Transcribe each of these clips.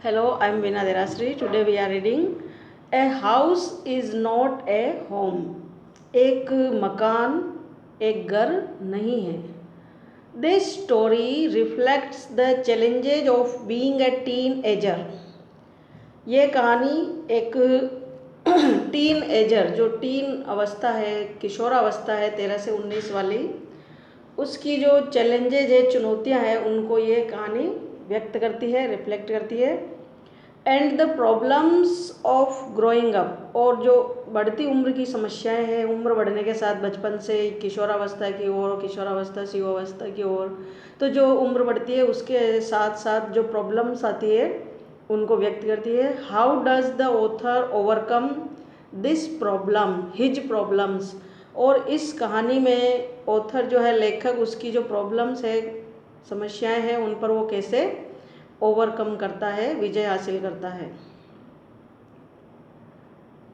Hello, I'm Veena Derasri. Today we are reading A House is Not a Home. एक मकान एक घर नहीं है. This story reflects the challenges of being a teenager. ये कहानी एक टीन एजर जो टीन अवस्था है, किशोरावस्था है 13 से 19 वाली, उसकी जो चैलेंजेज है, चुनौतियां हैं, उनको ये कहानी व्यक्त करती है, रिफ्लेक्ट करती है. And the problems of growing up, और जो बढ़ती उम्र की समस्याएं हैं, उम्र बढ़ने के साथ बचपन से किशोरावस्था की ओर, किशोरावस्था से युवावस्था की ओर, तो जो उम्र बढ़ती है उसके साथ साथ जो प्रॉब्लम्स आती है उनको व्यक्त करती है. How does the author overcome this problem, his problems. और इस कहानी में ऑथर जो है, लेखक, उसकी जो प्रॉब्लम्स है, समस्याएं हैं, उन पर वो कैसे ओवरकम करता है, विजय हासिल करता है.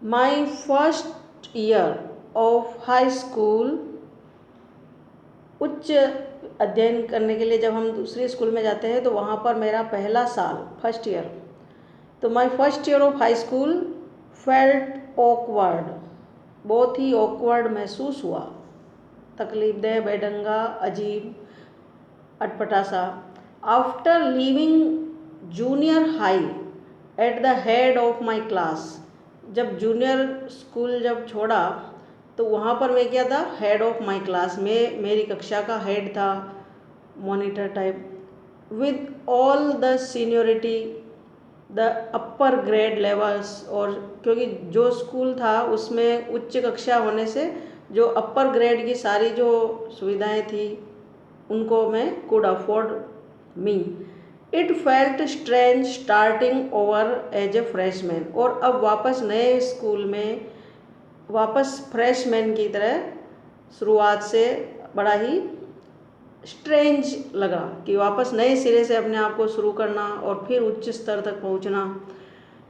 My first year of high school, उच्च अध्ययन करने के लिए जब हम दूसरे स्कूल में जाते हैं तो वहाँ पर मेरा पहला साल, फर्स्ट ईयर, तो my first year of high school felt awkward, बहुत ही ऑकवर्ड महसूस हुआ, तकलीफदेह, बेढंगा, अजीब, अटपटा सा. After leaving junior high at the head of my class, जब जूनियर स्कूल जब छोड़ा तो वहाँ पर मैं क्या था, हेड ऑफ माई क्लास में, मेरी कक्षा का हेड था, monitor type. With all the seniority the upper grade levels, और क्योंकि जो स्कूल था उसमें उच्च कक्षा होने से जो अपर ग्रेड की सारी जो सुविधाएं थी उनको मैं could afford me. It felt strange starting over as a freshman, और अब वापस नए स्कूल में, वापस फ्रेशमैन की तरह शुरुआत से बड़ा ही स्ट्रेंज लगा कि वापस नए सिरे से अपने आप को शुरू करना और फिर उच्च स्तर तक पहुंचना.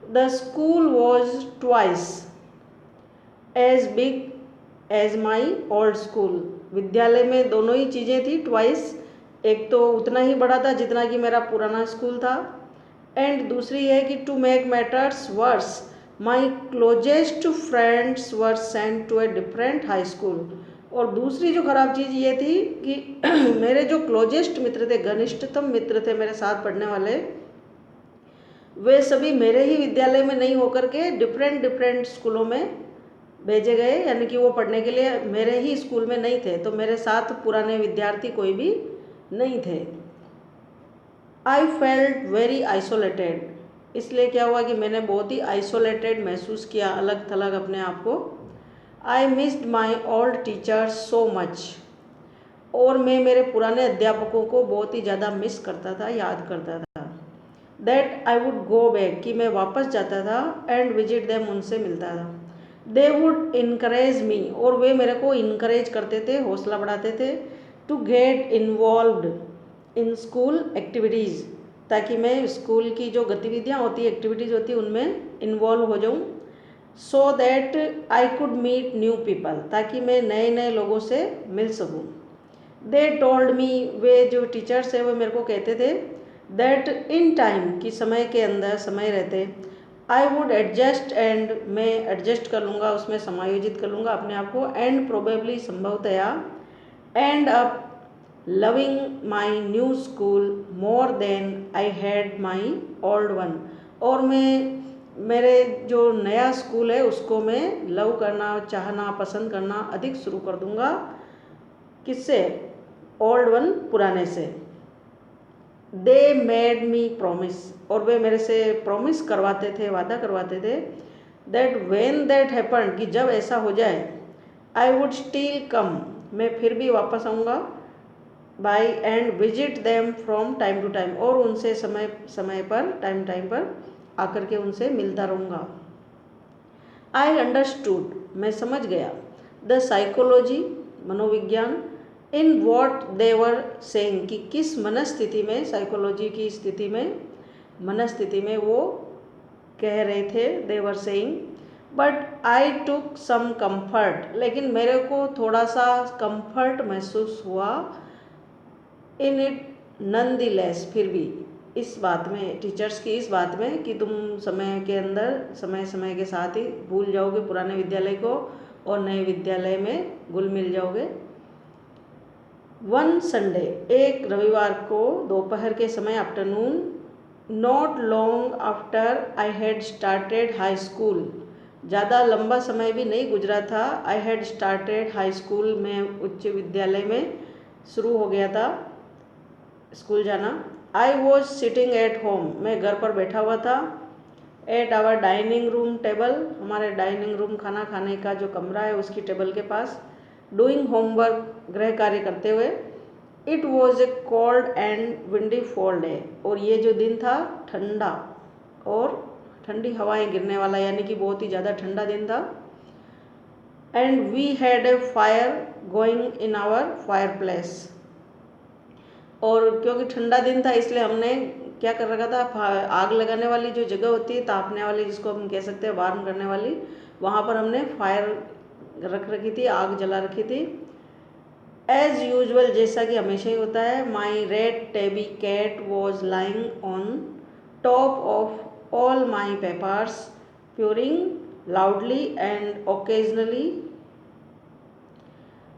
The school was twice as big as my old school, विद्यालय में दोनों ही चीज़ें थी, ट्वाइस, एक तो उतना ही बड़ा था जितना कि मेरा पुराना स्कूल था, एंड दूसरी है कि to make matters worse my closest friends were sent to a different high school. और दूसरी जो ख़राब चीज़ ये थी कि मेरे जो क्लोजेस्ट मित्र थे, घनिष्ठतम मित्र थे मेरे साथ पढ़ने वाले, वे सभी मेरे ही विद्यालय में नहीं होकर के डिफरेंट स्कूलों में भेजे गए, यानी कि वो पढ़ने के लिए मेरे ही स्कूल में नहीं थे, तो मेरे साथ पुराने विद्यार्थी कोई भी नहीं थे. आई फेल्ट वेरी आइसोलेटेड, इसलिए क्या हुआ कि मैंने बहुत ही आइसोलेटेड महसूस किया, अलग थलग अपने आप को. I missed my old teachers so much, और मैं मेरे पुराने अध्यापकों को बहुत ही ज़्यादा मिस करता था, याद करता था. That I would go back, कि मैं वापस जाता था, एंड विजिट देम, उनसे मिलता था. दे वुड इनकरेज मी, और वे मेरे को इनकरेज करते थे, हौसला बढ़ाते थे. To get involved in school activities, ताकि मैं स्कूल की जो गतिविधियाँ होती, एक्टिविटीज़ होती, उनमें इन्वॉल्व हो जाऊँ. So that I could meet new people, ताकि मैं नए नए लोगों से मिल सकूँ. दे टोल्ड मी, वे जो टीचर्स हैं वो मेरे को कहते थे, दैट इन टाइम, कि समय के अंदर, समय रहते, आई वुड एडजस्ट, एंड मैं एडजस्ट कर लूँगा, उसमें समायोजित कर लूँगा अपने आप को, एंड प्रोबेबली, संभवतया, end up loving my new school more than I had my old one, और मैं मेरे जो नया स्कूल है उसको मैं लव करना, चाहना, पसंद करना अधिक शुरू कर दूँगा. किससे? ओल्ड वन, पुराने से. दे मेड मी प्रॉमिस, और वे मेरे से प्रॉमिस करवाते थे, वादा करवाते थे, दैट व्हेन दैट हैपन, कि जब ऐसा हो जाए, आई वुड स्टिल कम, मैं फिर भी वापस आऊँगा, by and visit them from time to time, और उनसे समय समय पर, टाइम टाइम पर आकर के उनसे मिलता रहूँगा. आई अंडरस्टूड, मैं समझ गया, द साइकोलॉजी, मनोविज्ञान, in what they were saying, कि किस मनस्थिति में, साइकोलॉजी की स्थिति में, मनस्थिति में वो कह रहे थे, they were saying. But I took some comfort, लेकिन मेरे को थोड़ा सा कम्फर्ट महसूस हुआ, in it none the less, फिर भी, इस बात में, टीचर्स की इस बात में कि तुम समय के अंदर समय के साथ ही भूल जाओगे पुराने विद्यालय को और नए विद्यालय में घुल मिल जाओगे। वन संडे, एक रविवार को दोपहर के समय, afternoon, not long after I had started high school, ज़्यादा लंबा समय भी नहीं गुजरा था, I had started high school, में उच्च विद्यालय में शुरू हो गया था स्कूल जाना। I was sitting at home, मैं घर पर बैठा हुआ था। At our dining room table, हमारे डाइनिंग रूम खाना खाने का जो कमरा है उसकी टेबल के पास। डूइंग होमवर्क, गृह कार्य करते हुए। It was a cold and windy fall day, और ये जो दिन था ठंडा और ठंडी हवाएं गिरने वाला, यानी कि बहुत ही ज़्यादा ठंडा दिन था। And we had a fire going in our fireplace, और क्योंकि ठंडा दिन था इसलिए हमने क्या कर रखा था, आग लगाने वाली जो जगह होती है, तापने वाली जिसको हम कह सकते हैं वार्म करने वाली, वहाँ पर हमने फायर रख रखी थी, आग जला रखी थी। एज यूजुअल, जैसा कि हमेशा ही होता है, my red tabby cat was lying on top of all my papers, purring loudly and occasionally.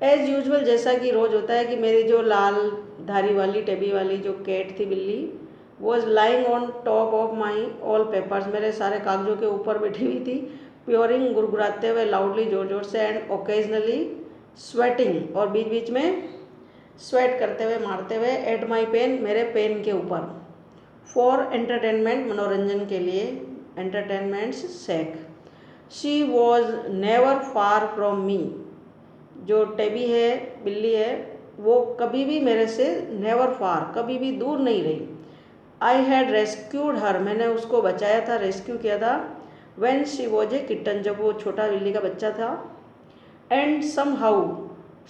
As usual, जैसा कि रोज होता है, कि मेरी जो लाल धारी वाली टेबी वाली जो कैट थी, बिल्ली, was lying on top of my all papers, मेरे सारे कागजों के ऊपर बैठी हुई थी। प्योरिंग, गुड़गुड़ाते हुए, लाउडली, जोर जोर से, एंड ओकेजनली स्वेटिंग, और बीच बीच में स्वेट करते हुए, मारते हुए, एट माई पेन, मेरे पेन के ऊपर। फॉर एंटरटेनमेंट, मनोरंजन के लिए, entertainment's sake. She was never far from me, जो टेबी है, बिल्ली है, वो कभी भी मेरे से नेवर फार, कभी भी दूर नहीं रही। आई हैड रेस्क्यूड हर, मैंने उसको बचाया था, रेस्क्यू किया था। When she was a kitten, जब वो छोटा बिल्ली का बच्चा था। And somehow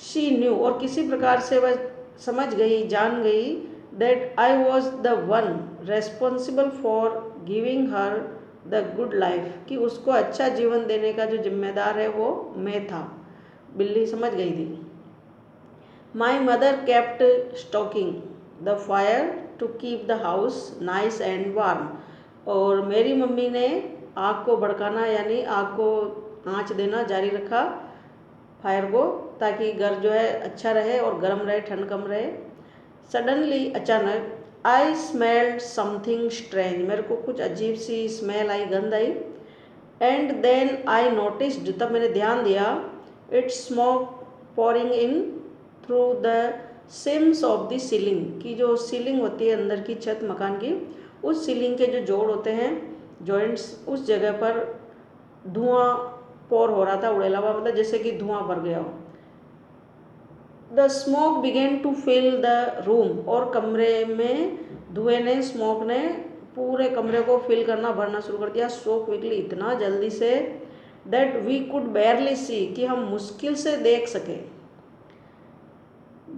she knew, और किसी प्रकार से वह समझ गई, जान गई, that I was the one responsible for giving her the good life, कि उसको अच्छा जीवन देने का जो जिम्मेदार है वो मैं था। बिल्ली समझ गई थी। My mother kept stoking the fire to keep the house nice and warm, और मेरी मम्मी ने आग को भड़काना, यानी आग को आँच देना जारी रखा, फायर को, ताकि घर जो है अच्छा रहे और गर्म रहे, ठंड कम रहे। सडनली, अचानक, आई स्मेल्ड समथिंग स्ट्रेंज, मेरे को कुछ अजीब सी स्मेल आई, गंध आई। एंड देन आई नोटिस्ड, तब मैंने ध्यान दिया, it's smoke pouring in through the seams of the ceiling, की जो सीलिंग होती है अंदर की छत मकान की, उस सीलिंग के जो जोड़ होते हैं, जॉइंट्स, उस जगह पर धुआं पोर हो रहा था, उड़ेला हुआ, मतलब जैसे कि धुआं भर गया हो। The smoke began to fill the room, और कमरे में धुएं ने, स्मोक ने पूरे कमरे को फिल करना, भरना शुरू कर दिया। सो क्विकली, इतना जल्दी से, दैट वी कुड बेयरली सी, कि हम मुश्किल से देख सके।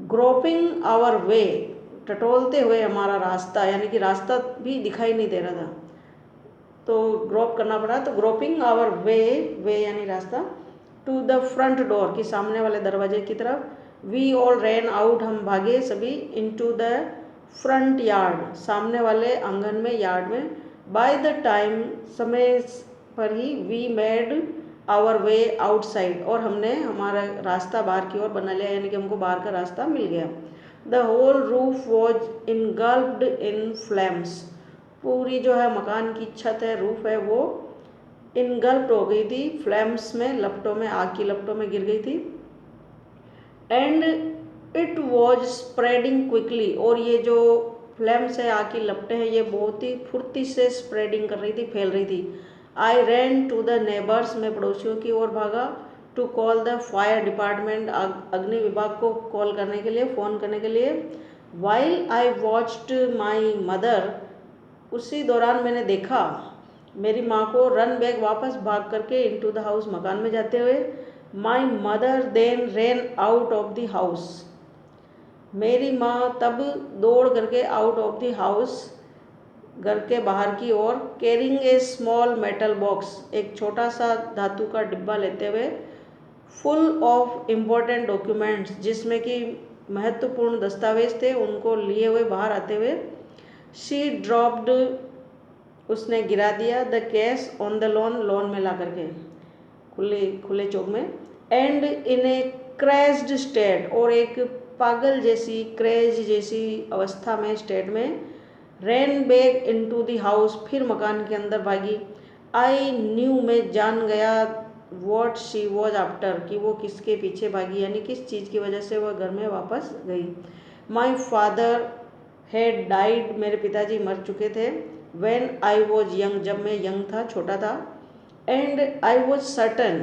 ग्रोपिंग आवर वे, टटोलते हुए हमारा रास्ता, यानी कि रास्ता भी दिखाई नहीं दे रहा था, तो ग्रोप करना पड़ा, तो ग्रोपिंग आवर वे, वे यानी रास्ता, टू द फ्रंट डोर, की सामने वाले दरवाजे की तरफ। वी ऑल रैन आउट, हम भागे सभी, इनटू द फ्रंट यार्ड, सामने वाले आंगन में, यार्ड में। बाय द टाइम, समय पर ही, we made our way outside, और हमने हमारा रास्ता बाहर की ओर बना लिया, यानी कि हमको बाहर का रास्ता मिल गया। The whole roof was engulfed in flames, पूरी जो है मकान की छत है, रूफ है, वो इनगल्फ्ड हो गई थी, फ्लेम्स में, लपटों में, आग की लपटों में गिर गई थी। And it was spreading quickly, और ये जो फ्लेम्स है, आग की लपटें हैं, ये बहुत ही फुर्ती से स्प्रेडिंग कर रही थी, फैल रही थी। I ran to the neighbours, मैं पड़ोसियों की ओर भागा। To call the fire department, अग्नि विभाग को कॉल करने के लिए, फ़ोन करने के लिए। While I watched my mother, उसी दौरान मैंने देखा मेरी माँ को रन बैक, वापस भाग करके, इनटू द हाउस, मकान में जाते हुए। My mother then ran out of the house, मेरी माँ तब दौड़ करके आउट ऑफ द हाउस, घर के बाहर की ओर। Carrying a small metal box, एक छोटा सा धातु का डिब्बा लेते हुए। फुल ऑफ इम्पोर्टेंट डॉक्यूमेंट्स, जिसमें कि महत्वपूर्ण दस्तावेज थे, उनको लिए हुए बाहर आते हुए। शी ड्रॉप्ड, उसने गिरा दिया, the cash on the lawn, lawn में ला करके, खुले चौक में, and in A crashed state, और एक पागल जैसी, क्रेज जैसी अवस्था में, स्टेट में, रैन बैक इनटू द हाउस, फिर मकान के अंदर भागी। आई न्यू, मैं जान गया, वॉट शी वॉज आफ्टर, कि वो किसके पीछे भागी, यानी किस चीज़ की वजह से वह घर में वापस गई। माई फादर हैड डाइड, मेरे पिताजी मर चुके थे। व्हेन आई वॉज यंग, जब मैं यंग था, छोटा था। एंड आई वॉज सर्टन,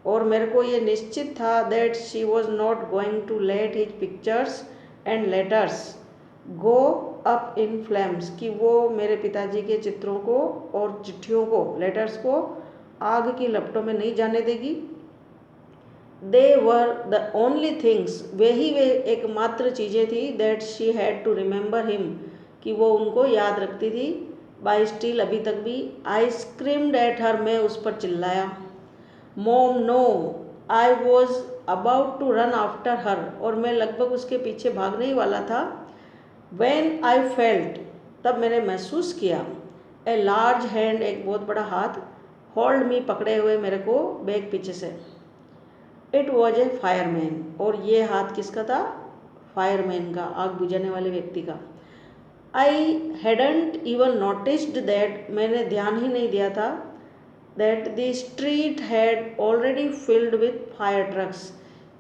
और मेरे को ये निश्चित था, that she was not going to let his pictures and letters go up in flames, कि वो मेरे पिताजी के चित्रों को और चिट्ठियों को, लेटर्स को आग की लपटों में नहीं जाने देगी। They were the only things, वे एकमात्र चीज़ें थी, that she had to remember him, कि वो उनको याद रखती थी। बाई स्टिल, अभी तक भी। आई स्क्रीम्ड एट हर, मैं उस पर चिल्लाया। Mom no, I was about to run after her, और मैं लगभग उसके पीछे भागने ही वाला था। व्हेन आई फेल्ट, तब मैंने महसूस किया, ए लार्ज हैंड, एक बहुत बड़ा हाथ, होल्ड मी, पकड़े हुए मेरे को बैग पीछे से। इट वॉज ए फायरमैन, और ये हाथ किसका था? फायरमैन का, आग बुझाने वाले व्यक्ति का। I hadn't even noticed that, मैंने ध्यान ही नहीं दिया था, that the street had already filled with fire trucks,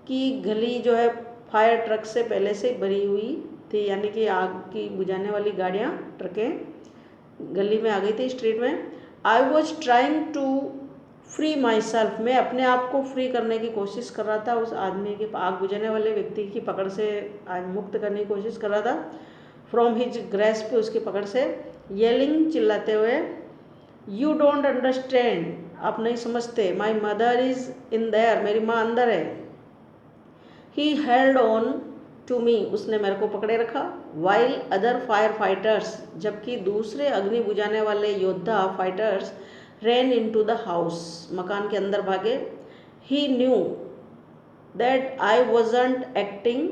कि गली जो है फायर ट्रक से पहले से भरी हुई थी, यानी कि आग की बुझाने वाली गाड़ियाँ, ट्रकें गली में आ गई थी, स्ट्रीट में। I was trying to free myself, मैं अपने आप को फ्री करने की कोशिश कर रहा था, उस आदमी के, आग बुझाने वाले व्यक्ति की पकड़ से मुक्त करने की कोशिश कर रहा था। फ्रॉम हिज ग्रेस्प, उसकी पकड़ से। येलिंग, चिल्लाते हुए, यू डोंट अंडरस्टैंड, आप नहीं समझते, my mother is in there, मेरी माँ अंदर है। He held on to me, उसने मेरे को पकड़े रखा। वाइल अदर फायर फाइटर्स, जबकि दूसरे अग्नि बुझाने वाले योद्धा, fighters, ran into the house, मकान के अंदर भागे। He knew that I wasn't acting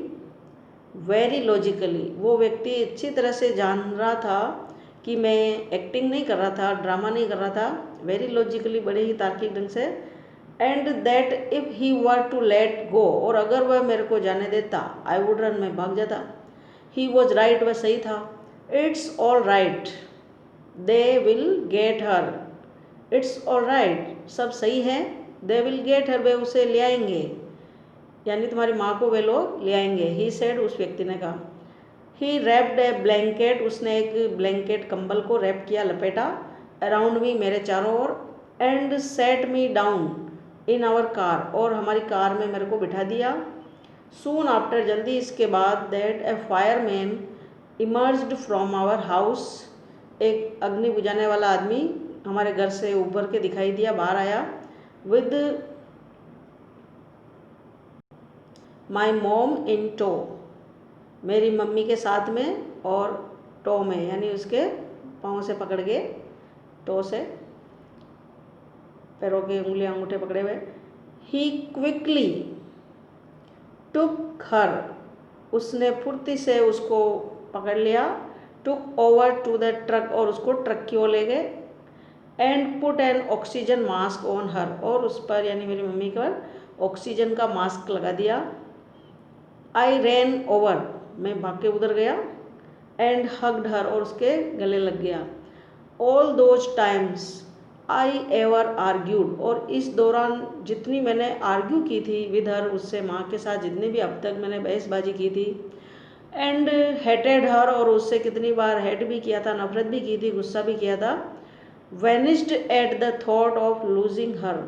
very logically, वो व्यक्ति अच्छी तरह से जान रहा था कि मैं एक्टिंग नहीं कर रहा था, ड्रामा नहीं कर रहा था, वेरी लॉजिकली, बड़े ही तार्किक ढंग से। And that if he were to let go, और अगर वह मेरे को जाने देता, आई वुड रन, मैं भाग जाता। ही वॉज राइट, वह सही था। It's all right, they will get her, it's all right, सब सही है। दे विल गेट हर, वे उसे ले आएंगे, यानी तुम्हारी माँ को वे लोग ले आएंगे। ही सेड, उस व्यक्ति ने कहा। ही रैप्ड ए ब्लैंकेट, उसने एक ब्लैंकेट, कंबल को रैप किया, लपेटा, अराउंड मी, मेरे चारों ओर। And set me down in our car, और हमारी कार में मेरे को बिठा दिया। सून आफ्टर, जल्दी इसके बाद, that a fireman emerged from our house, एक अग्नि बुझाने वाला आदमी हमारे घर से उभर के दिखाई दिया, बाहर आया। With my mom in tow, मेरी मम्मी के साथ में, और टो में, यानी उसके पाँव से पकड़ के, टो से पैरों के उंगलियां, अंगूठे पकड़े हुए। ही क्विकली टुक हर, उसने फुर्ती से उसको पकड़ लिया। Took over to the truck, और उसको ट्रक की ओर ले गए। And put an oxygen mask on her, और उस पर, यानी मेरी मम्मी पर, ऑक्सीजन का मास्क लगा दिया। आई रैन ओवर, मैं भाग के उधर गया। एंड हग्ड हर, और उसके गले लग गया। All those times I ever argued, और इस दौरान जितनी मैंने आर्ग्यू की थी विद हर, उससे, माँ के साथ जितनी भी अब तक मैंने बहसबाजी की थी। एंड हेटेड हर, और उससे कितनी बार हेट भी किया था, नफरत भी की थी, गुस्सा भी किया था। Vanished at the thought of losing her,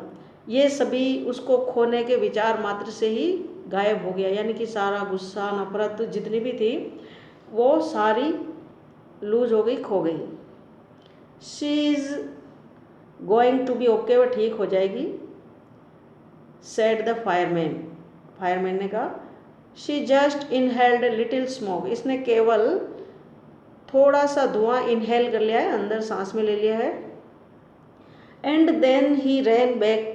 ये सभी उसको खोने के विचार मात्र से ही गायब हो गया, यानी कि सारा गुस्सा, नफरत जितनी भी थी, वो सारी लूज हो गई, खो गई। She is going to be okay, वह ठीक हो जाएगी। सेड द फायरमैन, फायरमैन ने कहा। She just inhaled little smoke, इसने केवल थोड़ा सा धुआं इनहेल कर लिया है, अंदर सांस में ले लिया है। And then he ran back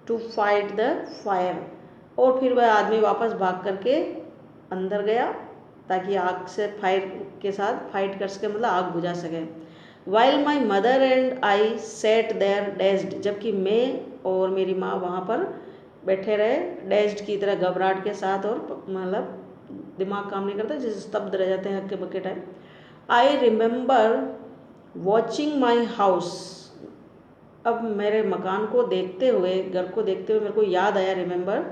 to fight the fire, और फिर वह आदमी वापस भाग करके अंदर गया ताकि आग से फायर के साथ फाइट कर सके, मतलब आग बुझा सके। While my mother and I sat there dazed, जबकि मैं और मेरी माँ वहाँ पर बैठे रहे डेज्ड की तरह, घबराहट के साथ, और मतलब दिमाग काम नहीं करता, जैसे स्तब्ध रह जाते हैं हक्के बक्के time. I remember watching my house, अब मेरे मकान को देखते हुए, घर को देखते हुए मेरे को याद आया, remember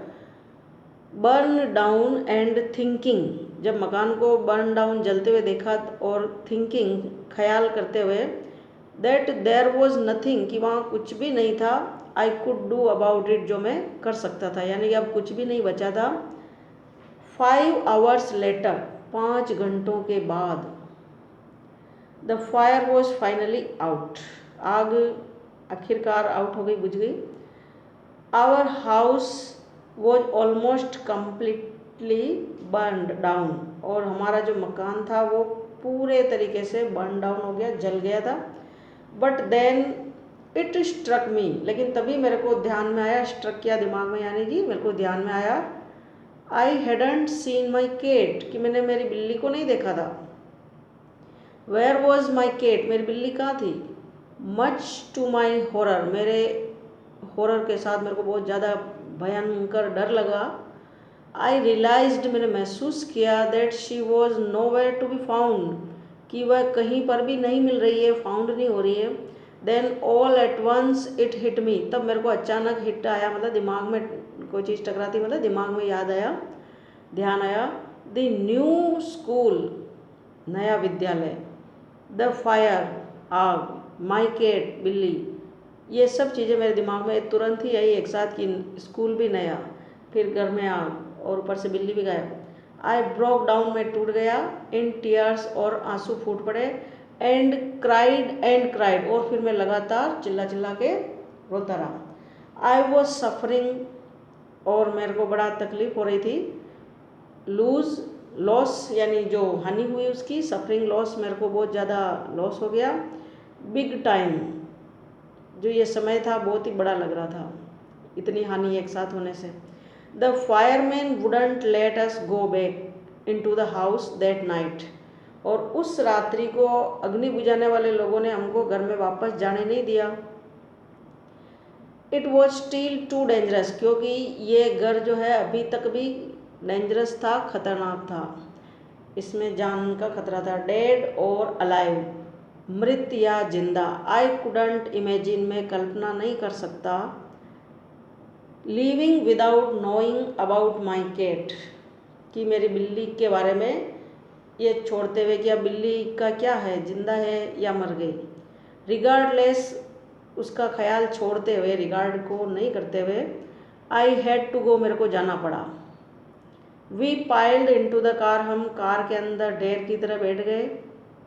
burn down and thinking, जब मकान को बर्न डाउन जलते हुए देखा, और थिंकिंग ख्याल करते हुए, दैट देयर वॉज नथिंग, कि वहाँ कुछ भी नहीं था, I could do about it, जो मैं कर सकता था, यानी कि अब कुछ भी नहीं बचा था। 5 hours लेटर, 5 घंटों के बाद, the fire was finally out, आग आखिरकार आउट हो गई, बुझ गई। Our house was almost completely burned down, और हमारा जो मकान था वो पूरे तरीके से बर्न डाउन हो गया, जल गया था। But then it struck me, लेकिन तभी मेरे को ध्यान में आया, स्ट्रक किया दिमाग में, यानी कि मेरे को ध्यान में आया, I hadn't seen my cat, कि मैंने मेरी बिल्ली को नहीं देखा था। वेयर वॉज माई केट, मेरी बिल्ली कहाँ थी। मच टू माई हॉरर, मेरे हॉरर के साथ मेरे को बहुत ज़्यादा भयंकर डर लगा। आई रियलाइज्ड, मैंने महसूस किया, that she was nowhere to be found, कि वह कहीं पर भी नहीं मिल रही है, फाउंड नहीं हो रही है। Then all at once it hit me, तब मेरे को अचानक हिट आया, मतलब दिमाग में कोई चीज़ टकराती, मतलब दिमाग में याद आया, ध्यान आया, द न्यू स्कूल, नया विद्यालय, द फायर, आग, माई केट, बिल्ली, ये सब चीज़ें मेरे दिमाग में तुरंत ही आई एक साथ, कि स्कूल भी नया, फिर घर में आग, और ऊपर से बिल्ली भी गायब। आई ब्रोक डाउन, में टूट गया, इन टीयर्स, और आंसू फूट पड़े, एंड क्राइड, और फिर मैं लगातार चिल्ला चिल्ला के रोता रहा। आई वॉज सफरिंग, और मेरे को बड़ा तकलीफ हो रही थी। लॉस, यानी जो हानि हुई उसकी, सफरिंग लॉस, मेरे को बहुत ज़्यादा लॉस हो गया। बिग टाइम, जो ये समय था बहुत ही बड़ा लग रहा था, इतनी हानि एक साथ होने से। The fireman wouldn't let us go back into the house that night, और उस रात्रि को अग्नि बुझाने वाले लोगों ने हमको घर में वापस जाने नहीं दिया। It was still too dangerous, क्योंकि ये घर जो है अभी तक भी डेंजरस था, खतरनाक था, इसमें जान का खतरा था। डेड और अलाइव, मृत या जिंदा। आई कुडंट इमेजिन, मैं कल्पना नहीं कर सकता। Living without knowing about my cat, कि मेरी बिल्ली के बारे में ये छोड़ते हुए कि अब बिल्ली का क्या है, जिंदा है या मर गई। रिगार्डलेस, उसका ख्याल छोड़ते हुए, रिगार्ड को नहीं करते हुए, आई हैड टू गो, मेरे को जाना पड़ा। We piled into the car, हम कार के अंदर ढेर की तरह बैठ गए।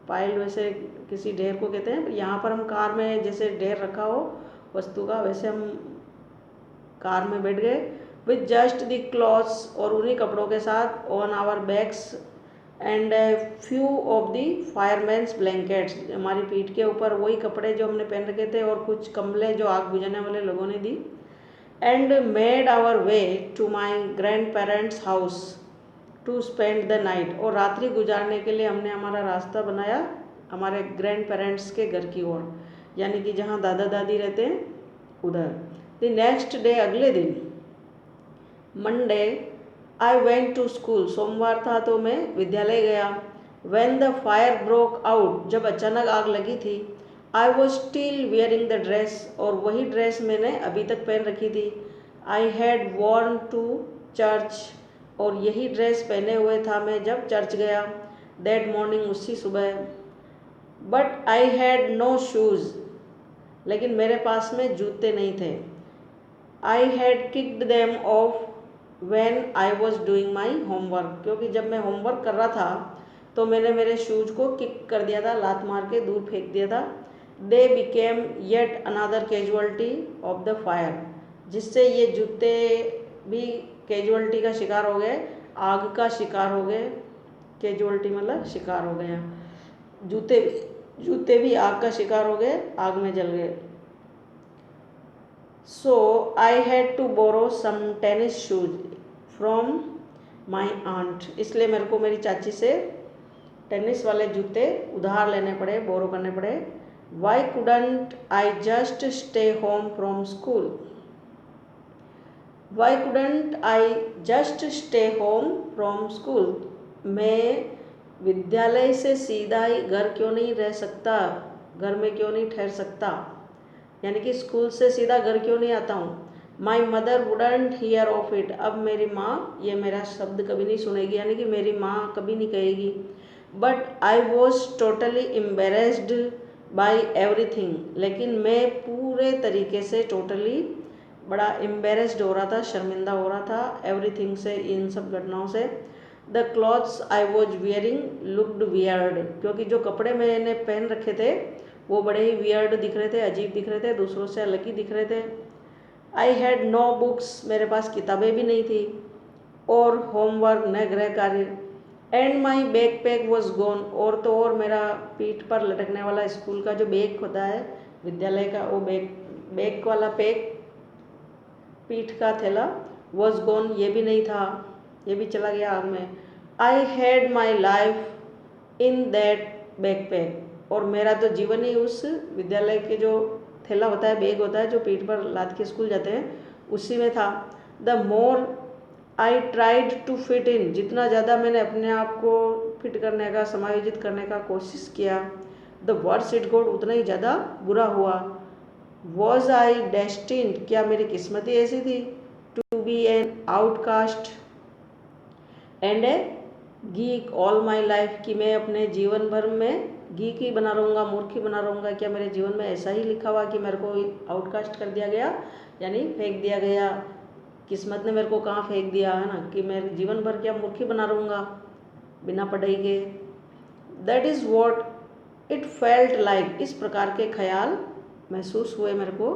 पाइल्ड वैसे किसी ढेर को कहते हैं, यहाँ पर हम कार में जैसे ढेर रखा हो वस्तु का, वैसे हम कार में बैठ गए। विथ जस्ट द क्लॉथ्स, और उन्हीं कपड़ों के साथ, on our backs, and few of the firemen's blankets, हमारी पीठ के ऊपर वही कपड़े जो हमने पहन रखे थे, और कुछ कंबलें जो आग बुझाने वाले लोगों ने दी। And made our way to my grandparents house to spend the night, और रात्रि गुजारने के लिए हमने हमारा रास्ता बनाया हमारे ग्रैंड पेरेंट्स के घर की ओर, यानी कि जहाँ दादा दादी रहते हैं उधर। द नेक्स्ट डे, अगले दिन, Monday, I went to school, सोमवार था तो मैं विद्यालय गया। When the fire broke out, जब अचानक आग लगी थी, I was still wearing the dress, और वही ड्रेस मैंने अभी तक पहन रखी थी। I had worn to church, और यही ड्रेस पहने हुए था मैं जब चर्च गया। दैट मॉर्निंग, उसी सुबह। But I had no shoes, लेकिन मेरे पास में जूते नहीं थे। I had kicked them off when I was doing my homework, क्योंकि जब मैं होमवर्क कर रहा था तो मैंने मेरे शूज़ को किक कर दिया था, लात मार के दूर फेंक दिया था। They became yet another casualty of the fire, जिससे ये जूते भी कैजुअलिटी का शिकार हो गए, आग का शिकार हो गए। कैजुअलिटी मतलब शिकार हो गया, जूते भी आग का शिकार हो गए, आग में जल गए। So I had to borrow some tennis shoes from my aunt, इसलिए मेरे को मेरी चाची से टेनिस वाले जूते उधार लेने पड़े, बोरो करने पड़े। Why couldn't I just stay home from school, why couldn't I just stay home from school, मैं विद्यालय से सीधा ही घर क्यों नहीं रह सकता, घर में क्यों नहीं ठहर सकता, यानी कि स्कूल से सीधा घर क्यों नहीं आता हूँ। My mother wouldn't here of it, अब मेरी माँ ये मेरा शब्द कभी नहीं सुनेगी, यानी कि मेरी माँ कभी नहीं कहेगी। But I was totally embarrassed by everything, लेकिन मैं पूरे तरीके से टोटली बड़ा एम्बेरेस्ड हो रहा था, शर्मिंदा हो रहा था एवरीथिंग से, इन सब घटनाओं से। The clothes I was wearing looked weird, क्योंकि जो कपड़े मैंने पहन रखे थे वो बड़े ही वियर्ड दिख रहे थे, अजीब दिख रहे थे, दूसरों से अलग ही दिख रहे थे। आई हैड नो बुक्स, मेरे पास किताबें भी नहीं थी, और होमवर्क न गृह कार्य। And my back pack was gone, और तो और मेरा पीठ पर लटकने वाला स्कूल का जो बैग होता है विद्यालय का, वो बैग वाला पैक, पीठ का थैला, वॉज गॉन, ये भी नहीं था, ये भी चला गया आग में। आई had my life in that backpack, और मेरा तो जीवन ही उस विद्यालय के जो थैला होता है, बैग होता है जो पीठ पर लाद के स्कूल जाते हैं, उसी में था। The more I tried to fit in, जितना ज़्यादा मैंने अपने आप को फिट करने का, समायोजित करने का कोशिश किया, द वर्स इट गोट, उतना ही ज़्यादा बुरा हुआ। वॉज आई डेस्टिन्ड, क्या मेरी किस्मत ही ऐसी थी, to be an outcast and a geek all my life, कि मैं अपने जीवन भर में गीक ही बना रहूँगा, मूर्ख ही बना रहूँगा। क्या मेरे जीवन में ऐसा ही लिखा हुआ कि मेरे को आउटकास्ट कर दिया गया, यानी फेंक दिया गया, किस्मत ने मेरे को कहाँ फेंक दिया है ना, कि मैं जीवन भर क्या मूर्ख ही बना रहूँगा बिना पढ़ाई के। That is what it felt like, इस प्रकार के ख्याल महसूस हुए मेरे को।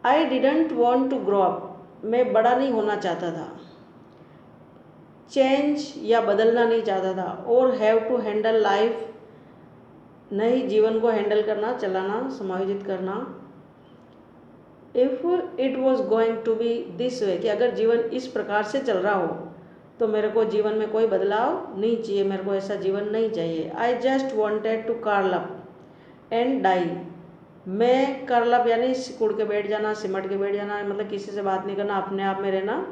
I didn't want to grow up, मैं बड़ा नहीं होना चाहता था, चेंज या बदलना नहीं चाहता था, और हैव टू हैंडल लाइफ, नहीं जीवन को हैंडल करना, चलाना, समायोजित करना। If it was going to be this way, कि अगर जीवन इस प्रकार से चल रहा हो तो मेरे को जीवन में कोई बदलाव नहीं चाहिए, मेरे को ऐसा जीवन नहीं चाहिए। I just wanted to curl up and die, मैं कर्ल अप यानी सिकुड़ के बैठ जाना, सिमट के बैठ जाना, मतलब किसी से बात नहीं करना, अपने आप में रहना,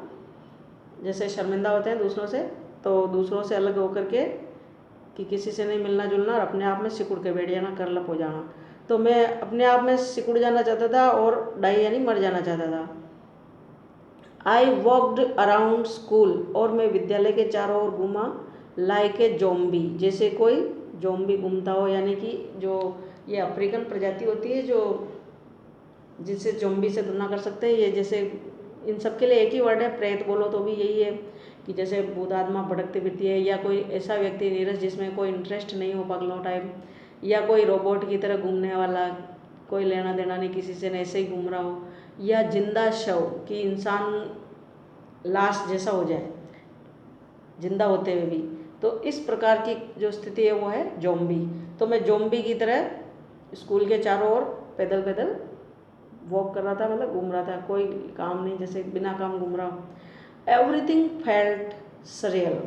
जैसे शर्मिंदा होते हैं दूसरों से, तो दूसरों से अलग होकर के, कि किसी से नहीं मिलना जुलना, और अपने आप में सिकुड़ के बैठ जाना, कर्ल अप हो जाना। तो मैं अपने आप में सिकुड़ जाना चाहता था, और डाई यानी मर जाना चाहता था। आई वॉकड अराउंड स्कूल, और मैं विद्यालय के चारों ओर घूमा, लाइक ए जोम्बी, जैसे कोई जोम्बी घूमता हो, यानी कि जो ये अफ्रीकन प्रजाति होती है जो जिससे जोम्बी से तुलना कर सकते हैं, ये जैसे इन सब के लिए एक ही वर्ड है, प्रेत बोलो तो भी यही है, कि जैसे भूत आत्मा भटकती फिरती है, या कोई ऐसा व्यक्ति नीरस जिसमें कोई इंटरेस्ट नहीं हो पागलों टाइप, या कोई रोबोट की तरह घूमने वाला, कोई लेना देना नहीं किसी से, ऐसे ही घूम रहा हो, या जिंदा शव, कि इंसान लाश जैसा हो जाए जिंदा होते हुए भी, तो इस प्रकार की जो स्थिति है वो है जोम्बी। तो मैं जोम्बी की तरह स्कूल के चारों ओर पैदल पैदल वॉक कर रहा था, मतलब घूम रहा था, कोई काम नहीं, जैसे बिना काम घूम रहा हूँ। एवरीथिंग फेल्ट सरियल,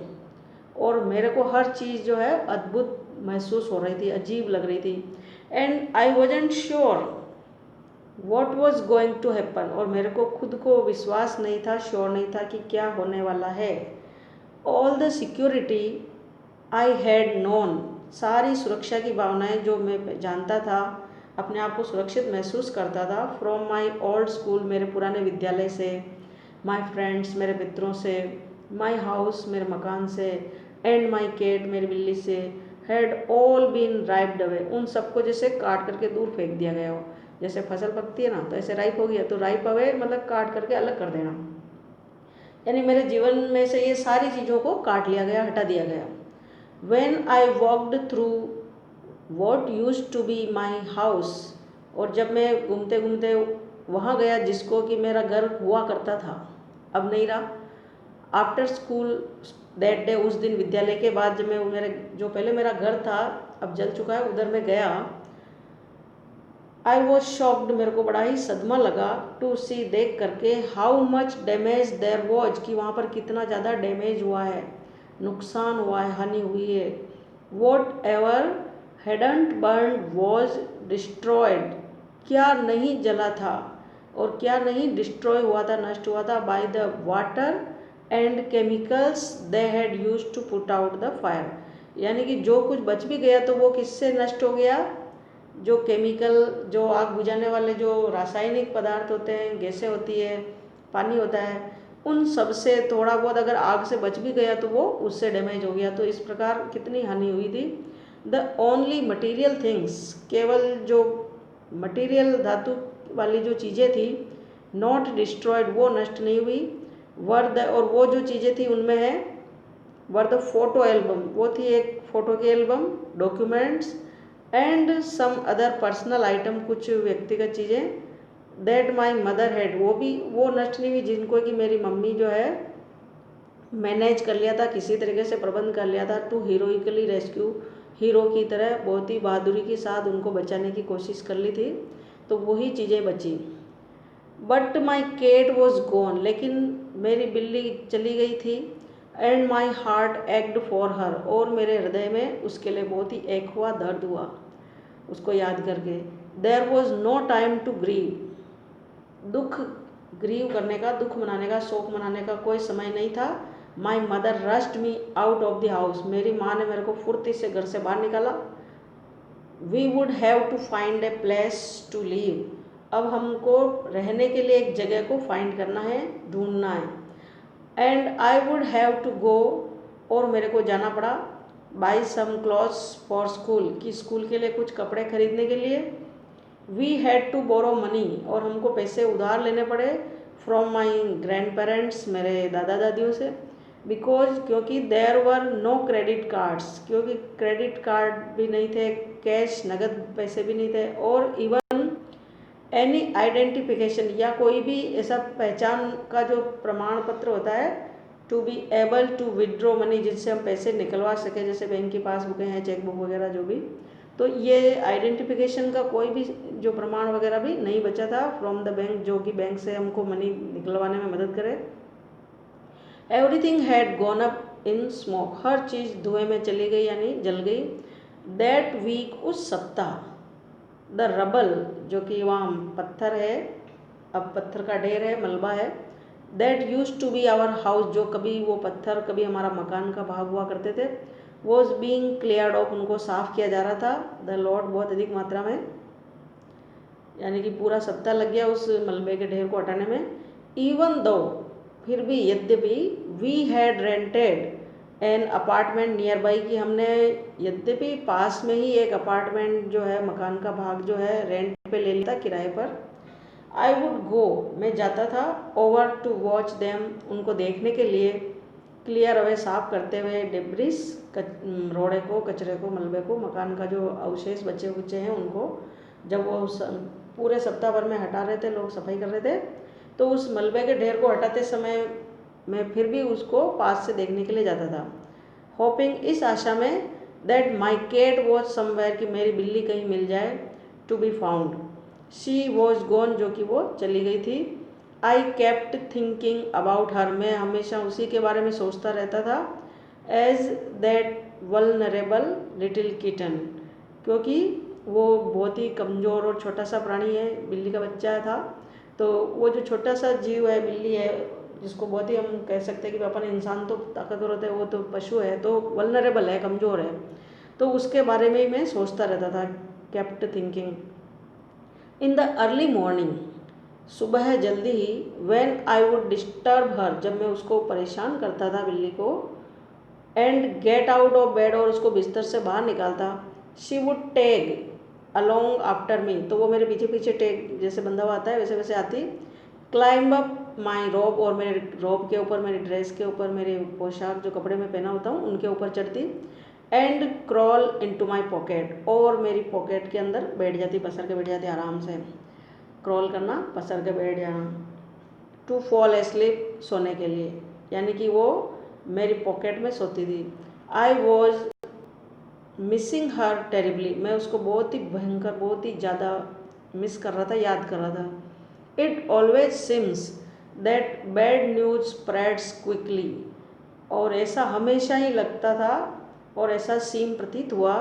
और मेरे को हर चीज़ जो है अद्भुत महसूस हो रही थी, अजीब लग रही थी। And I wasn't sure what was going to happen, और मेरे को खुद को विश्वास नहीं था, श्योर नहीं था कि क्या होने वाला है। All the security I had known, सारी सुरक्षा की भावनाएं जो मैं जानता था, अपने आप को सुरक्षित महसूस करता था, फ्रॉम माई ओल्ड स्कूल, मेरे पुराने विद्यालय से, माई फ्रेंड्स, मेरे मित्रों से, माई हाउस, मेरे मकान से, एंड माई कैट, मेरी बिल्ली से, हैड ऑल बीन राइप्ड अवे, उन सबको जैसे काट करके दूर फेंक दिया गया हो, जैसे फसल पकती है ना, तो ऐसे राइप हो गया, तो राइप अवे मतलब काट करके अलग कर देना, यानी मेरे जीवन में से ये सारी चीज़ों को काट लिया गया, हटा दिया गया। When I walked through what used to be my house, और जब मैं घूमते घूमते वहाँ गया जिसको कि मेरा घर हुआ करता था, अब नहीं रहा। आफ्टर स्कूल दैट डे, उस दिन विद्यालय के बाद जब मैं मेरे जो पहले मेरा घर था अब जल चुका है, उधर मैं गया, आई वॉज शॉक्ड, मेरे को बड़ा ही सदमा लगा, टू सी, देख करके, how much damage there was, कि वहाँ पर कितना ज़्यादा डैमेज हुआ है, नुकसान हुआ है, हानि हुई है। What ever hadn't burn was destroyed, क्या नहीं जला था और क्या नहीं डिस्ट्रॉय हुआ था, नष्ट हुआ था, by the water and chemicals they had used to put out the fire, यानी कि जो कुछ बच भी गया तो वो किससे नष्ट हो गया, जो केमिकल, जो आग बुझाने वाले जो रासायनिक पदार्थ होते हैं, गैसें होती है, पानी होता है, उन सब से थोड़ा बहुत अगर आग से बच भी गया तो वो उससे डैमेज हो गया। तो इस प्रकार कितनी हानि हुई थी। द ओनली मटीरियल थिंग्स, केवल जो मटीरियल धातु वाली जो चीज़ें थी, नॉट डिस्ट्रॉयड, वो नष्ट नहीं हुई, वर द, और वो जो चीज़ें थी उनमें है वर द फोटो एल्बम, वो थी एक फ़ोटो की album, documents and some other personal item, कुछ व्यक्तिगत चीज़ें, दैट माई मदर हैड, वो भी वो नष्ट नहीं हुई जिनको कि मेरी मम्मी जो है मैनेज कर लिया था, किसी तरीके से प्रबंध कर लिया था, टू हीरोइकली रेस्क्यू, हीरो की तरह बहुत ही बहादुरी के साथ उनको बचाने की कोशिश कर ली थी, तो वही चीज़ें बची। But my cat was gone, लेकिन मेरी बिल्ली चली गई थी, and my heart ached for her, और मेरे हृदय में उसके लिए बहुत ही एक हुआ, दर्द हुआ उसको याद करके। There was no time to grieve, दुख ग्रीव करने का, दुख मनाने का, शोक मनाने का कोई समय नहीं था। My mother rushed me out of the house, मेरी माँ ने मेरे को फुर्ती से घर से बाहर निकाला। We would have to find a place to live, अब हमको रहने के लिए एक जगह को फाइंड करना है, ढूंढना है। And I would have to go, और मेरे को जाना पड़ा, buy some clothes for school, कि स्कूल के लिए कुछ कपड़े खरीदने के लिए। We had to borrow money, और हमको पैसे उधार लेने पड़े, फ्रॉम माई ग्रैंड पेरेंट्स, मेरे दादा दादियों से, बिकॉज, क्योंकि there were no credit cards, क्योंकि क्रेडिट कार्ड भी नहीं थे, कैश नगद पैसे भी नहीं थे, और इवन एनी आइडेंटिफिकेशन, या कोई भी ऐसा पहचान का जो प्रमाण पत्र होता है, to be able to withdraw money, जिससे हम पैसे निकलवा सके, जैसे बैंक की पासबुकें हैं, चेकबुक वगैरह जो भी, तो ये आइडेंटिफिकेशन का कोई भी जो प्रमाण वगैरह भी नहीं बचा था फ्रॉम द बैंक, जो कि बैंक से हमको मनी निकलवाने में मदद करे। Everything had gone up in smoke, हर चीज़ धुएं में चली गई, यानी जल गई। दैट वीक, उस सप्ताह, द रबल, जो कि वहाँ पत्थर है, अब पत्थर का ढेर है, मलबा है, that used to be our house, जो कभी वो पत्थर कभी हमारा मकान का भाग हुआ करते थे, वॉज बींग क्लियर्ड ऑफ, उनको साफ़ किया जा रहा था, द लॉर्ड, बहुत अधिक मात्रा में, यानी कि पूरा सप्ताह लग गया उस मलबे के ढेर को हटाने में। इवन दो, फिर भी, यद्यपि, we had rented an apartment nearby, कि हमने यद्यपि पास में ही एक अपार्टमेंट जो है, मकान का भाग जो है, रेंट पे ले लिया था, किराए पर। आई वुड गो, मैं जाता था, ओवर टू वॉच देम, उनको देखने के लिए, क्लियर अवे, साफ करते हुए, डिब्रिस, रोड़े को, कचरे को, मलबे को, मकान का जो अवशेष बचे कुचे हैं उनको, जब वो पूरे सप्ताह भर में हटा रहे थे, लोग सफाई कर रहे थे, तो उस मलबे के ढेर को हटाते समय मैं फिर भी उसको पास से देखने के लिए जाता था, होपिंग, इस आशा में, that my cat was somewhere, कि मेरी बिल्ली कहीं मिल जाए, to be found. She was gone, जो कि वो चली गई थी। I kept thinking about her, मैं हमेशा उसी के बारे में सोचता रहता था, as that vulnerable little kitten, क्योंकि वो बहुत ही कमज़ोर और छोटा सा प्राणी है, बिल्ली का बच्चा था, तो वो जो छोटा सा जीव है, बिल्ली है, जिसको बहुत ही हम कह सकते हैं कि अपन इंसान तो ताकतवर होता है, वो तो पशु है, तो वल्नरेबल है, कमज़ोर है, तो उसके बारे में ही मैं सोचता रहता था, kept thinking. In the early morning, सुबह जल्दी ही, when I would disturb her, जब मैं उसको परेशान करता था, बिल्ली को, and get out of bed, और उसको बिस्तर से बाहर निकालता, she would tag along after me, तो वो मेरे पीछे पीछे टेग, जैसे बंधा हुआ आता है वैसे वैसे आती, क्लाइंब अप माई रोब, और मेरे रोब के ऊपर, मेरी ड्रेस के ऊपर, मेरे पोशाक जो कपड़े में पहना होता हूँ उनके ऊपर चढ़ती, and crawl into my pocket, और मेरी पॉकेट के अंदर बैठ जाती, पसर के बैठ जाती, आराम से क्रॉल करना, पसर के बैठ जाना, टू फॉल एस्लीप, सोने के लिए, यानी कि वो मेरी पॉकेट में सोती थी। I was missing her terribly, मैं उसको बहुत ही भयंकर, बहुत ही ज़्यादा मिस कर रहा था, याद कर रहा था। It always seems that bad news spreads quickly, और ऐसा हमेशा ही लगता था और ऐसा सीम प्रतीत हुआ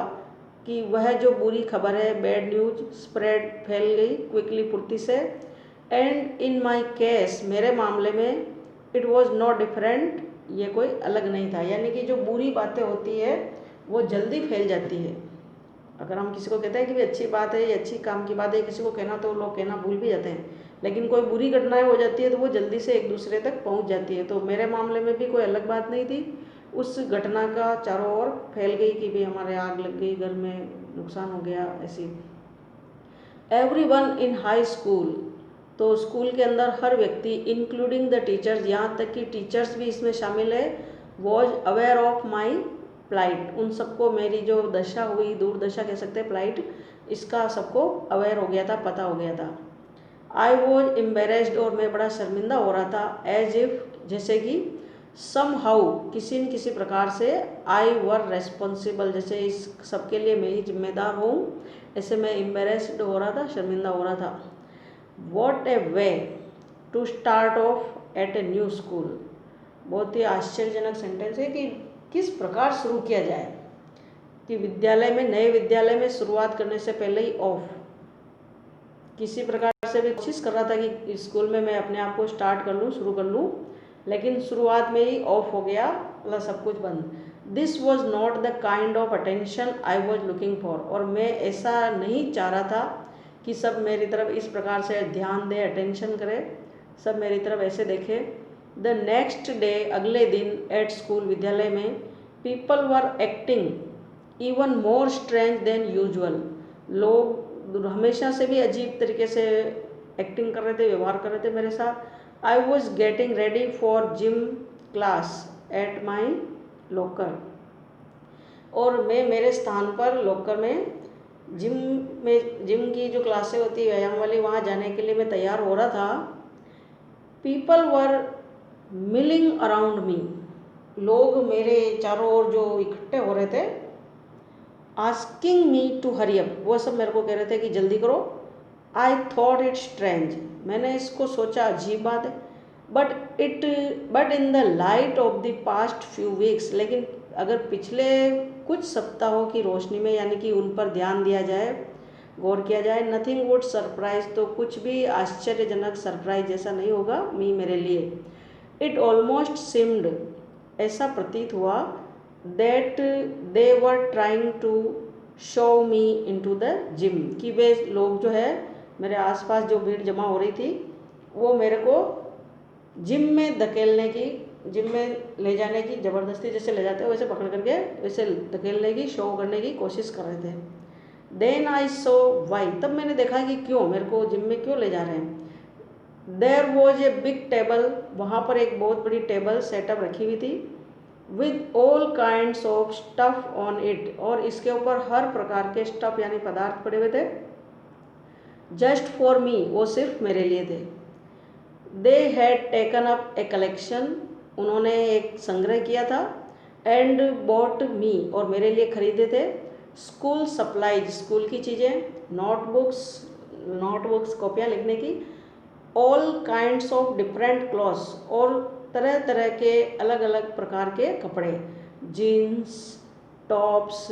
कि वह जो बुरी खबर है, बैड न्यूज, स्प्रेड, फैल गई क्विकली, फुर्ती से। एंड इन माई केस, मेरे मामले में, इट वॉज नॉट डिफरेंट, ये कोई अलग नहीं था। यानी कि जो बुरी बातें होती है वो जल्दी फैल जाती है। अगर हम किसी को कहते हैं कि भाई अच्छी बात है, ये अच्छी काम की बात है, किसी को कहना, तो लोग कहना भूल भी जाते हैं, लेकिन कोई बुरी घटनाएं हो जाती है तो वो जल्दी से एक दूसरे तक पहुंच जाती है। तो मेरे मामले में भी कोई अलग बात नहीं थी। उस घटना का चारों ओर फैल गई कि भाई हमारे आग लग गई, घर में नुकसान हो गया, ऐसी। एवरीवन इन हाई स्कूल, तो स्कूल के अंदर हर व्यक्ति, इंक्लूडिंग द टीचर्स, यहाँ तक कि टीचर्स भी इसमें शामिल है, was aware of my plight, उन सबको मेरी जो दशा हुई, दुर्दशा कह सकते हैं, प्लाइट, इसका सबको अवेयर हो गया था, पता हो गया था। आई वॉज एम्बेरेस्ड, और मैं बड़ा शर्मिंदा हो रहा था, एज इफ, जैसे कि, सम हाउ, किसी न किसी प्रकार से, आई वर रेस्पॉन्सिबल, जैसे इस सबके लिए मैं ही जिम्मेदार हूँ, ऐसे मैं एम्बेरेस्ड हो रहा था, शर्मिंदा हो रहा था। What a way to start off at a new school, बहुत ही आश्चर्यजनक सेंटेंस है कि किस प्रकार शुरू किया जाए, कि विद्यालय में, नए विद्यालय में शुरुआत करने से पहले ही ऑफ, किसी प्रकार से भी कोशिश कर रहा था कि स्कूल में मैं अपने आप को स्टार्ट कर लूँ, शुरू कर लूँ, लेकिन शुरुआत में ही ऑफ हो गया, मतलब सब कुछ बंद। This was not the kind of attention I was looking for, और मैं ऐसा नहीं चाह रहा था कि सब मेरी तरफ इस प्रकार से ध्यान दे, अटेंशन करे, सब मेरी तरफ ऐसे देखे। द नेक्स्ट डे, अगले दिन, एट स्कूल, विद्यालय में, people were acting even more strange than usual, लोग हमेशा से भी अजीब तरीके से एक्टिंग कर रहे थे, व्यवहार कर रहे थे मेरे साथ। I was getting ready for gym class at my locker, और मैं मेरे स्थान पर लॉकर में, जिम की जो क्लासें होती है व्यायाम वाली, वहाँ जाने के लिए मैं तैयार हो रहा था। People were milling around me, लोग मेरे चारों ओर जो इकट्ठे हो रहे थे, asking me to hurry up, वो सब मेरे को कह रहे थे कि जल्दी करो। आई थॉट इट स्ट्रेंज, मैंने इसको सोचा अजीब बात है, but in the light of the past few weeks, लेकिन अगर पिछले कुछ सप्ताहों की रोशनी में, यानी कि उन पर ध्यान दिया जाए, गौर किया जाए, नथिंग वुड सरप्राइज, तो कुछ भी आश्चर्यजनक, सरप्राइज जैसा नहीं होगा मी, मेरे लिए। इट ऑलमोस्ट सिम्ड, ऐसा प्रतीत हुआ, that they were trying to show me into the gym, कि वे लोग जो है मेरे आसपास, जो भीड़ जमा हो रही थी, वो मेरे को जिम में धकेलने की, जिम में ले जाने की, ज़बरदस्ती जैसे ले जाते हैं वैसे पकड़ करके वैसे धकेलने की, शो करने की कोशिश कर रहे थे। देन आई सो वाई, तब मैंने देखा कि क्यों मेरे को जिम में क्यों ले जा रहे हैं। There was a big table, वहाँ पर एक बहुत बड़ी टेबल सेटअप रखी हुई थी, with all kinds of stuff on it, और इसके ऊपर हर प्रकार के स्टफ यानी पदार्थ पड़े हुए थे। जस्ट फॉर मी, वो सिर्फ मेरे लिए थे। They had taken up a collection, उन्होंने एक संग्रह किया था। एंड बॉट मी, और मेरे लिए खरीदे थे। स्कूल सप्लाइज, स्कूल की चीज़ें, नोटबुक्स कॉपियाँ लिखने की। All kinds of different clothes, और तरह तरह के अलग अलग प्रकार के कपड़े, जीन्स, टॉप्स,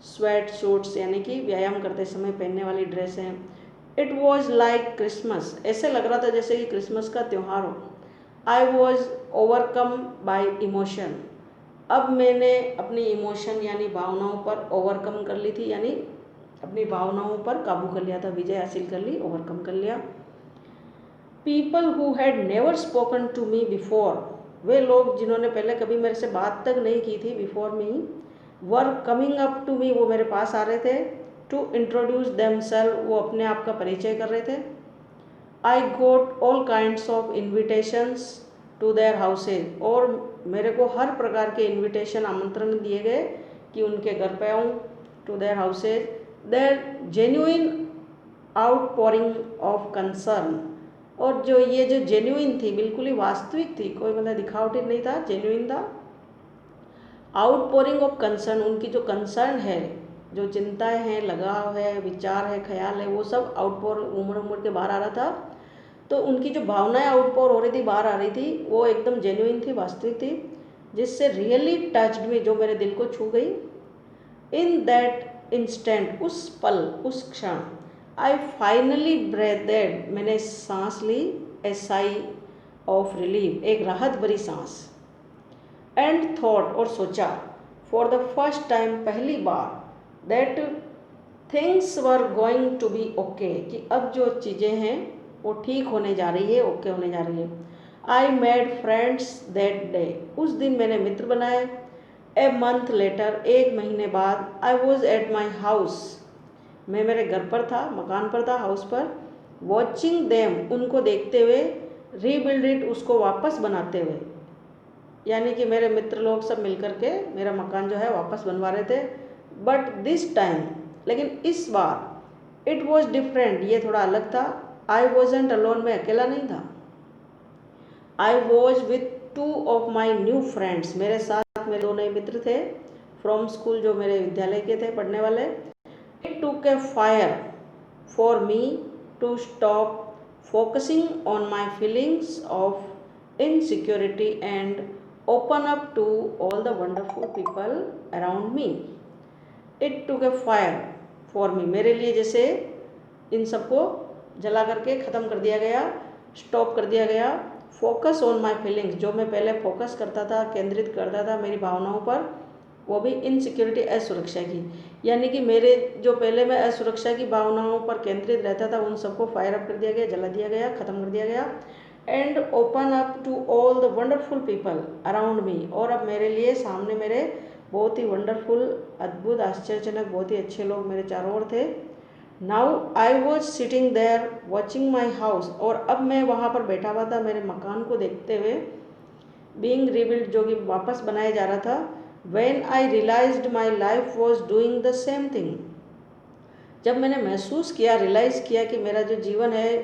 स्वेट शूट्स, यानी कि व्यायाम करते समय पहनने वाली ड्रेसें। इट वॉज लाइक क्रिसमस, ऐसे लग रहा था जैसे कि क्रिसमस का त्यौहार हो। I was overcome bye emotion, अब मैंने अपनी इमोशन यानी भावनाओं पर ओवरकम कर ली थी, यानी अपनी भावनाओं पर काबू कर लिया था, विजय हासिल कर ली, ओवरकम कर लिया। People who had never spoken to me before, वे लोग जिन्होंने पहले कभी मेरे से बात तक नहीं की थी, before me, were coming up to me, वो मेरे पास आ रहे थे। टू इंट्रोड्यूस देमसेल्फ, वो अपने आप का परिचय कर रहे थे। I got all kinds of invitations to their houses, और मेरे को हर प्रकार के इन्विटेशन, आमंत्रण दिए गए कि उनके घर पे आऊँ, to their houses. Their genuine outpouring of concern, और जो ये जो जेन्युइन थी, बिल्कुल ही वास्तविक थी, कोई मतलब दिखावटी नहीं था, जेन्युइन था। आउटपोरिंग ऑफ कंसर्न, उनकी जो कंसर्न है, जो चिंताएं हैं, लगाव है, विचार है, ख्याल है, वो सब आउटपोर उमड़ उमड़ के बाहर आ रहा था। तो उनकी जो भावनाएं आउटपोर हो रही थी, बाहर आ रही थी, वो एकदम जेन्युइन थी, वास्तविक थी, जिससे रियली टच्ड मी, जो मेरे दिल को छू गई। इन दैट इंस्टेंट, उस पल, उस क्षण, आई फाइनली ब्रेथेड, मैंने सांस ली, ए साई ऑफ रिलीफ, एक राहत भरी सांस। एंड थॉट, और सोचा, फॉर द फर्स्ट टाइम, पहली बार, that things were going to be okay, कि अब जो चीज़ें हैं वो ठीक होने जा रही है, ओके होने जा रही है। I made friends that day, उस दिन मैंने मित्र बनाए। ए मंथ लेटर, एक महीने बाद, I was at my house, मैं मेरे घर पर था, मकान पर था, हाउस पर। वॉचिंग देम, उनको देखते हुए। रीबिल्ड इट, उसको वापस बनाते हुए, यानी कि मेरे मित्र लोग सब मिलकर के मेरा मकान जो है वापस बनवा रहे थे। बट दिस टाइम, लेकिन इस बार, इट वॉज डिफरेंट, ये थोड़ा अलग था। आई वॉजेंट अलोन, मैं अकेला नहीं था। I was with 2 of my new friends, मेरे साथ मेरे 2 नए मित्र थे, फ्रॉम स्कूल, जो मेरे विद्यालय के थे, पढ़ने वाले। It took a fire for me to stop focusing on my feelings of insecurity and open up to all the wonderful people around me. It took a fire for मी, मेरे लिए जैसे इन सबको जला करके ख़त्म कर दिया गया, स्टॉप कर दिया गया। फोकस ऑन माई फीलिंग्स, जो मैं पहले फोकस करता था, केंद्रित करता था मेरी भावनाओं पर, वो भी इनसिक्योरिटी, असुरक्षा की, यानी कि मेरे जो पहले मैं असुरक्षा की भावनाओं पर केंद्रित रहता था, उन सबको फायर अप कर दिया गया, जला दिया गया, ख़त्म कर दिया गया। And open up to all the wonderful people around me, और अब मेरे लिए सामने मेरे बहुत ही वंडरफुल, अद्भुत, आश्चर्यजनक, बहुत ही अच्छे लोग मेरे चारों ओर थे। Now I was sitting there watching my house, और अब मैं वहाँ पर बैठा हुआ था मेरे मकान को देखते हुए। बीइंग रिबिल्ड, जो कि वापस बनाया जा रहा था। When I realised my life was doing the same thing, जब मैंने महसूस किया, रियलाइज़ किया कि मेरा जो जीवन है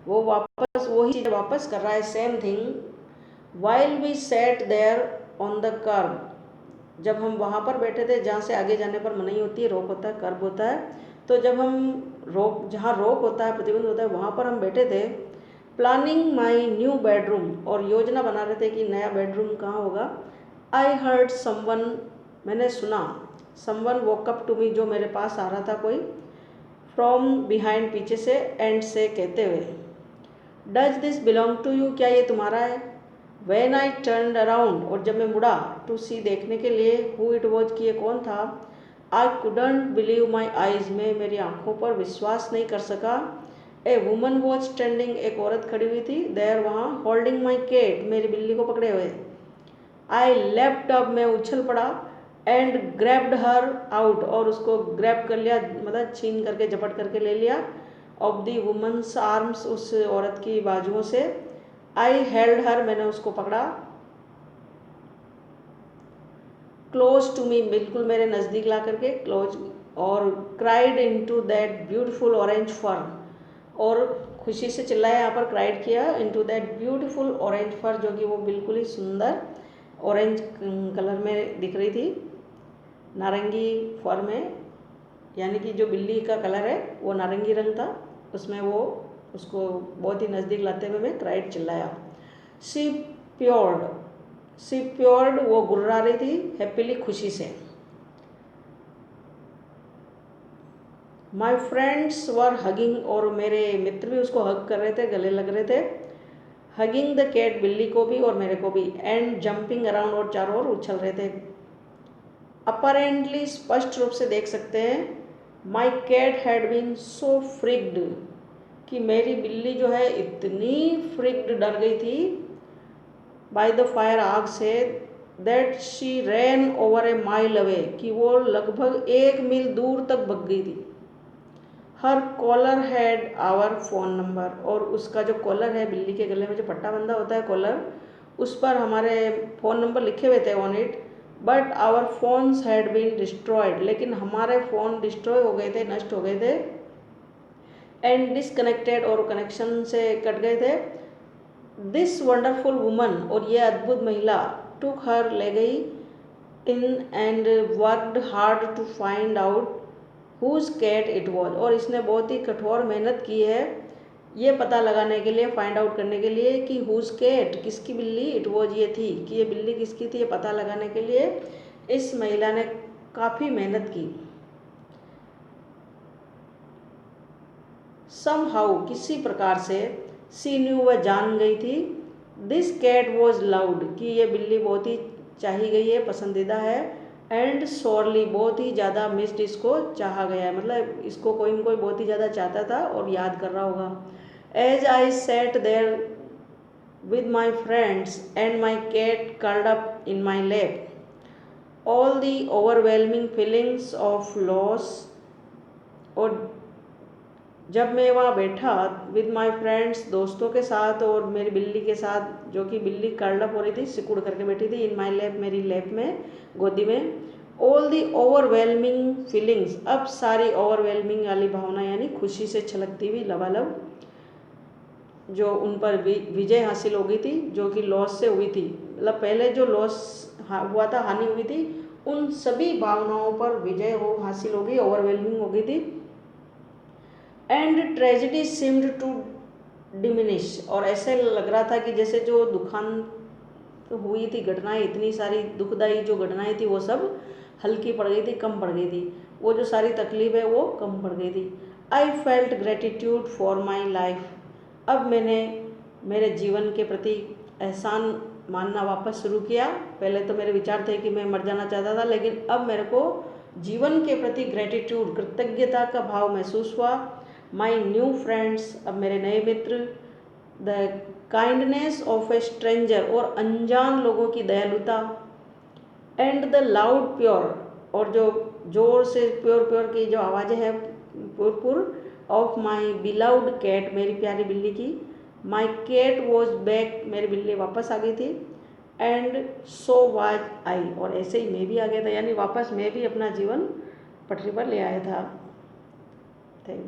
वो वापस वही चीज़ वापस कर रहा है, same thing. While we sat there on the kerb, जब हम वहाँ पर बैठे थे जहाँ से आगे जाने पर मनाही होती है, रोक होता है, कर्व होता है, तो जब हम जहाँ रोक होता है, प्रतिबंध होता है, वहाँ पर हम बैठे थे। प्लानिंग माई न्यू बेडरूम, और योजना बना रहे थे कि नया बेडरूम कहाँ होगा। आई हर्ड समवन, मैंने सुना, someone walk up to me, जो मेरे पास आ रहा था कोई, फ्रॉम बिहाइंड, पीछे से, एंड से, कहते हुए, does this belong to you, क्या ये तुम्हारा है। व्हेन आई टर्नड अराउंड, और जब मैं मुड़ा, टू सी, देखने के लिए, हु इट वॉज, कि ये कौन था। I couldn't believe my eyes, में मेरी आंखों पर विश्वास नहीं कर सका। ए वुमन वॉज स्टैंडिंग, एक औरत खड़ी हुई थी, देयर, वहाँ, होल्डिंग माई कैट, मेरी बिल्ली को पकड़े हुए। आई लेफ्ट अप, मैं उछल पड़ा, एंड ग्रैब्ड हर आउट, और उसको ग्रैब कर लिया, मतलब छीन करके, झपट करके ले लिया, ऑफ दी वुमन्स आर्म्स, उस औरत की बाजुओं से। आई हेल्ड हर, मैंने उसको पकड़ा, क्लोज टू मी, बिल्कुल मेरे नज़दीक ला करके, क्लोज, और cried into that beautiful orange fur, और खुशी से चिल्लाया, यहाँ पर क्राइड किया, into that beautiful orange fur, जो कि वो बिल्कुल ही सुंदर ऑरेंज कलर में दिख रही थी, नारंगी फर में, यानी कि जो बिल्ली का कलर है वो नारंगी रंग था, उसमें वो उसको बहुत ही नज़दीक लाते हुए मैं क्राइड, चिल्लाया। सी प्योर्ड, वो गुर्रा रही थी, हैप्पीली, खुशी से। माई फ्रेंड्स वर हगिंग, और मेरे मित्र भी उसको हग कर रहे थे, गले लग रहे थे। हगिंग द कैट, बिल्ली को भी और मेरे को भी। एंड जंपिंग अराउंड, और चारों ओर उछल रहे थे। अपरेंटली, स्पष्ट रूप से देख सकते हैं, my cat had been so freaked, कि मेरी बिल्ली जो है इतनी फ्रिक्ड, डर गई थी, बाय द फायर, आग से, that she rain over A mile away, कि वो लगभग 1 मील दूर तक भग गई थी। Her collar had our phone number, और उसका जो कॉलर है, बिल्ली के गले में जो पट्टा बंधा होता है कॉलर, उस पर हमारे फ़ोन नंबर लिखे हुए थे on it. But our phones had been destroyed, लेकिन हमारे फ़ोन डिस्ट्रॉय हो गए थे, नष्ट हो गए थे। एंड डिसकनेक्टेड, और कनेक्शन से कट गए थे। दिस वंडरफुल वुमन, और ये अद्भुत महिला, टुक हर, ले गई, in, and worked hard to find out whose cat it was, और इसने बहुत ही कठोर मेहनत की है ये पता लगाने के लिए, फाइंड आउट करने के लिए कि हुज कैट किसकी बिल्ली, इट वॉज ये थी, कि ये बिल्ली किसकी थी, ये पता लगाने के लिए इस महिला ने काफ़ी मेहनत की। समहाउ किसी प्रकार से, सी न्यू वह जान गई थी, दिस कैट वॉज लाउड कि ये बिल्ली बहुत ही चाही गई है, पसंदीदा है, एंड सॉरली बहुत ही ज़्यादा मिस्ड, इसको चाहा गया है, मतलब इसको कोई न कोई बहुत ही ज़्यादा चाहता था और याद कर रहा होगा। As I sat there with my friends and my cat curled up in my lap, all the overwhelming feelings of loss, और जब मैं वहाँ बैठा विद माई फ्रेंड्स दोस्तों के साथ और मेरी बिल्ली के साथ, जो कि बिल्ली कर्ल्ड हो रही थी, सिकुड़ करके बैठी थी, इन माई लैप मेरी लैप में, गोदी में, ऑल दी ओवरवेलमिंग फीलिंग्स, अब सारी ओवरवेलमिंग वाली भावना यानी खुशी से छलकती हुई लबालब जो उन पर विजय हासिल हो गई थी, जो कि लॉस से हुई थी, मतलब पहले जो लॉस हुआ था, हानि हुई थी, उन सभी भावनाओं पर विजय हासिल हो गई, ओवरवेलमिंग हो गई थी। And tragedy seemed to diminish, और ऐसे लग रहा था कि जैसे जो दुखांत हुई थी घटनाएं, इतनी सारी दुखदायी जो घटनाएं थी वो सब हल्की पड़ गई थी, कम पड़ गई थी, वो जो सारी तकलीफ है वो कम पड़ गई थी। I felt gratitude for my life, अब मैंने मेरे जीवन के प्रति एहसान मानना वापस शुरू किया। पहले तो मेरे विचार थे कि मैं मर जाना चाहता था, लेकिन अब मेरे को जीवन के प्रति ग्रेटिट्यूड, कृतज्ञता का भाव महसूस हुआ। माई न्यू फ्रेंड्स, अब मेरे नए मित्र, the kindness of a stranger, और अनजान लोगों की दयालुता, एंड द लाउड प्योर, और जो जोर से प्योर प्योर की जो आवाज़ें हैं पुर ऑफ माई बिलाउड कैट, मेरी प्यारी बिल्ली की। माई कैट वॉज बैक, मेरी बिल्ली वापस आ गई थी। एंड सो वाज आई, और ऐसे ही मैं भी आ गया था, यानी वापस मैं भी अपना जीवन पटरी पर ले आया था। Thank you.